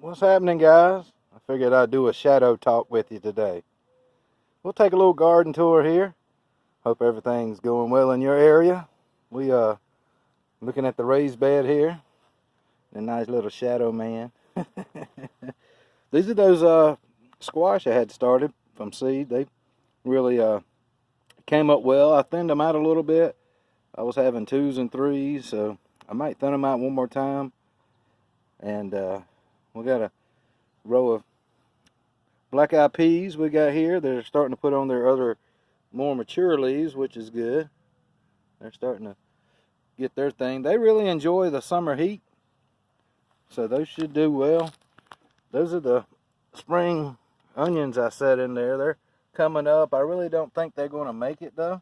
What's happening, guys? I figured I'd do a shadow talk with you today. We'll take a little garden tour here. Hope everything's going well in your area. We looking at the raised bed here. A nice little shadow man. These are those squash I had started from seed. They really came up well. I thinned them out a little bit. I was having 2s and 3s, so I might thin them out one more time. And we got a row of black-eyed peas we got here. They're starting to put on their other more mature leaves, which is good. They're starting to get their thing. They really enjoy the summer heat, so those should do well. Those are the spring onions I set in there. They're coming up. I really don't think they're going to make it, though.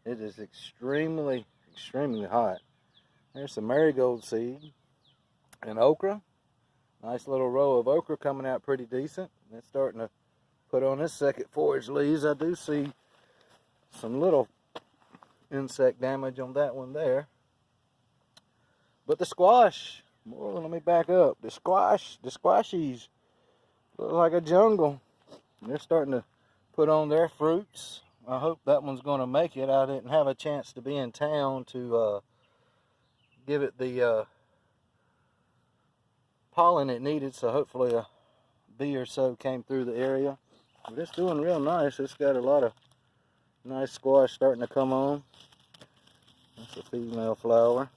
It is extremely hot. There's some marigold seed and okra. Nice little row of okra coming out pretty decent. It's starting to put on its second forage leaves. I do see some little insect damage on that one there. But the squash, boy, let me back up. The squashies look like a jungle. They're starting to put on their fruits. I hope that one's going to make it. I didn't have a chance to be in town to give it the pollen it needed, so hopefully a bee or so came through the area. But it's doing real nice. It's got a lot of nice squash starting to come on. That's a female flower.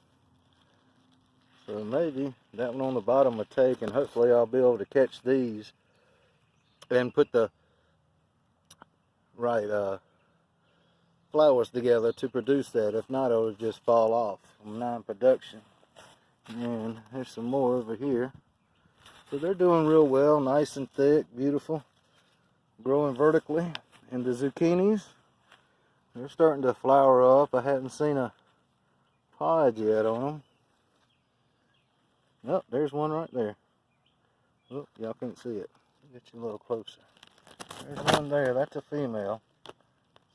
So maybe that one on the bottom will take, and hopefully I'll be able to catch these and put the right flowers together to produce that. If not, it'll just fall off from non-production. And there's some more over here. So they're doing real well, nice and thick, beautiful, growing vertically. And the zucchinis, they're starting to flower up. I hadn't seen a pod yet on them. Oh, there's one right there. Oh, y'all can't see it. Get you a little closer. There's one there. That's a female.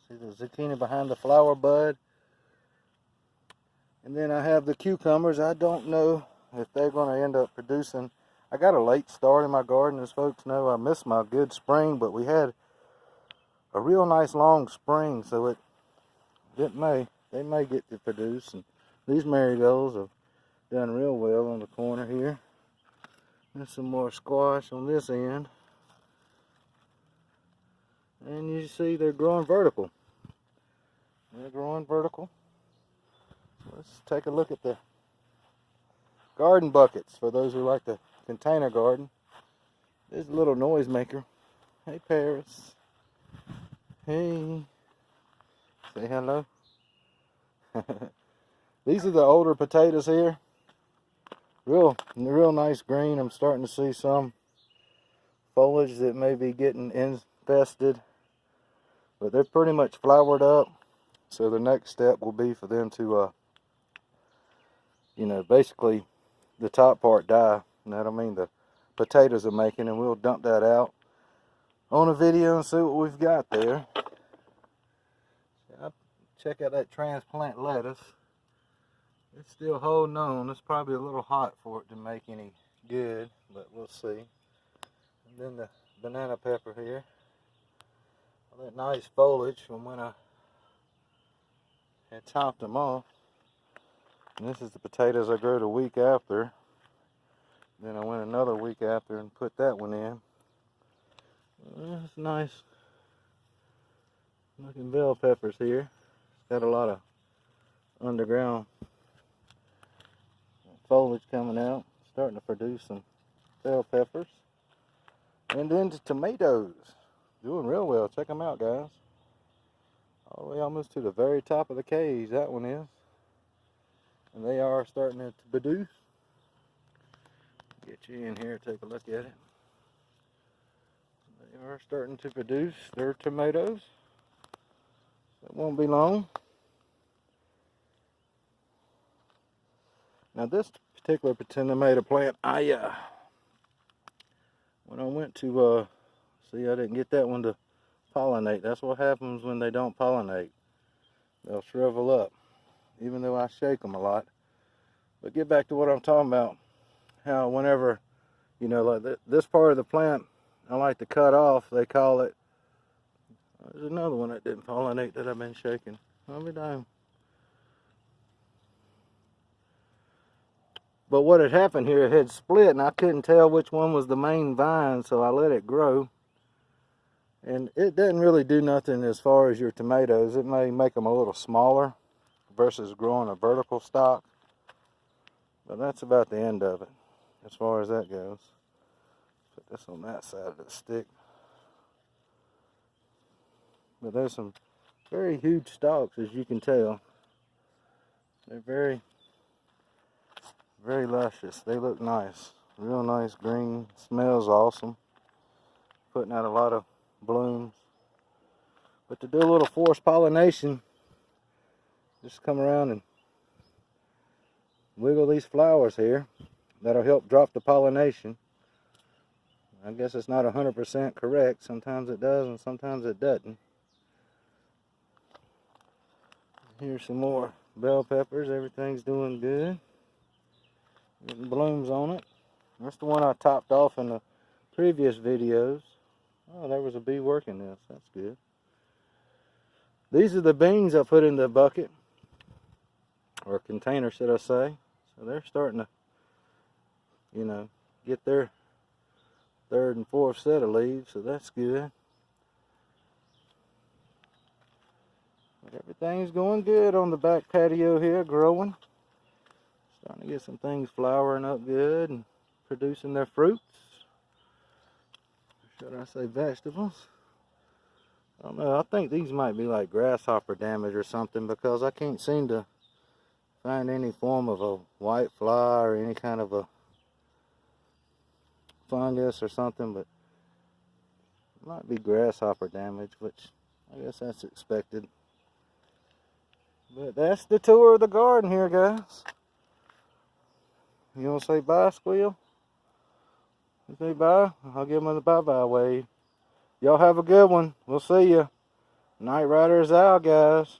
See the zucchini behind the flower bud. And then I have the cucumbers. I don't know if they're going to end up producing. I got a late start in my garden, as folks know. I missed my good spring, but we had a real nice long spring, so they may get to produce. And these marigolds have done real well on the corner here. There's some more squash on this end. And you see they're growing vertical. They're growing vertical. Let's take a look at the garden buckets for those who like the container garden. There's a little noisemaker. Hey, Paris. Hey. Say hello. These are the older potatoes here. Real nice green. I'm starting to see some foliage that may be getting infested, but they're pretty much flowered up. So the next step will be for them to basically the top part die. And that'll mean the potatoes are making, and we'll dump that out on a video and see what we've got there. Check out that transplant lettuce. It's still holding on. It's probably a little hot for it to make any good, but we'll see. And then the banana pepper here. All that nice foliage from when I had topped them off. And this is the potatoes I grew the week after. Then I went another week after and put that one in. It's nice looking bell peppers here. It's got a lot of underground foliage coming out. Starting to produce some bell peppers. And then the tomatoes. Doing real well. Check them out, guys. All the way almost to the very top of the cage, that one is. And they are starting to produce. Get you in here, take a look at it. They are starting to produce their tomatoes. It won't be long. Now this particular tomato plant, when I went to, see, I didn't get that one to pollinate. That's what happens when they don't pollinate. They'll shrivel up, even though I shake them a lot. But get back to what I'm talking about. How whenever You know, like this part of the plant I like to cut off. They call it, there's another one that didn't pollinate that I've been shaking. I'll be down. But what had happened here, it had split and I couldn't tell which one was the main vine, so I let it grow. And it doesn't really do nothing as far as your tomatoes. It may make them a little smaller versus growing a vertical stalk. But that's about the end of it as far as that goes. Put this on that side of the stick. But there's some very huge stalks, as you can tell. They're very, very luscious. They look nice. Real nice green. Smells awesome. Putting out a lot of blooms. But to do a little forced pollination, just come around and wiggle these flowers here. That'll help drop the pollination. I guess it's not 100% correct. Sometimes it does and sometimes it doesn't. Here's some more bell peppers. Everything's doing good. Getting blooms on it. That's the one I topped off in the previous videos. Oh, there was a bee working this. That's good. These are the beans I put in the bucket, or container, should I say. So they're starting to, you know, get their third and fourth set of leaves, so that's good. But everything's going good on the back patio here, growing. Starting to get some things flowering up good and producing their fruits. Should I say vegetables? I don't know. I think these might be like grasshopper damage or something, because I can't seem to find any form of a white fly or any kind of a fungus or something, but it might be grasshopper damage, which I guess that's expected. But that's the tour of the garden here, guys. You want to say bye, Squeal? You say bye? I'll give them the bye-bye wave. Y'all have a good one. We'll see ya. Night Rider is out, guys.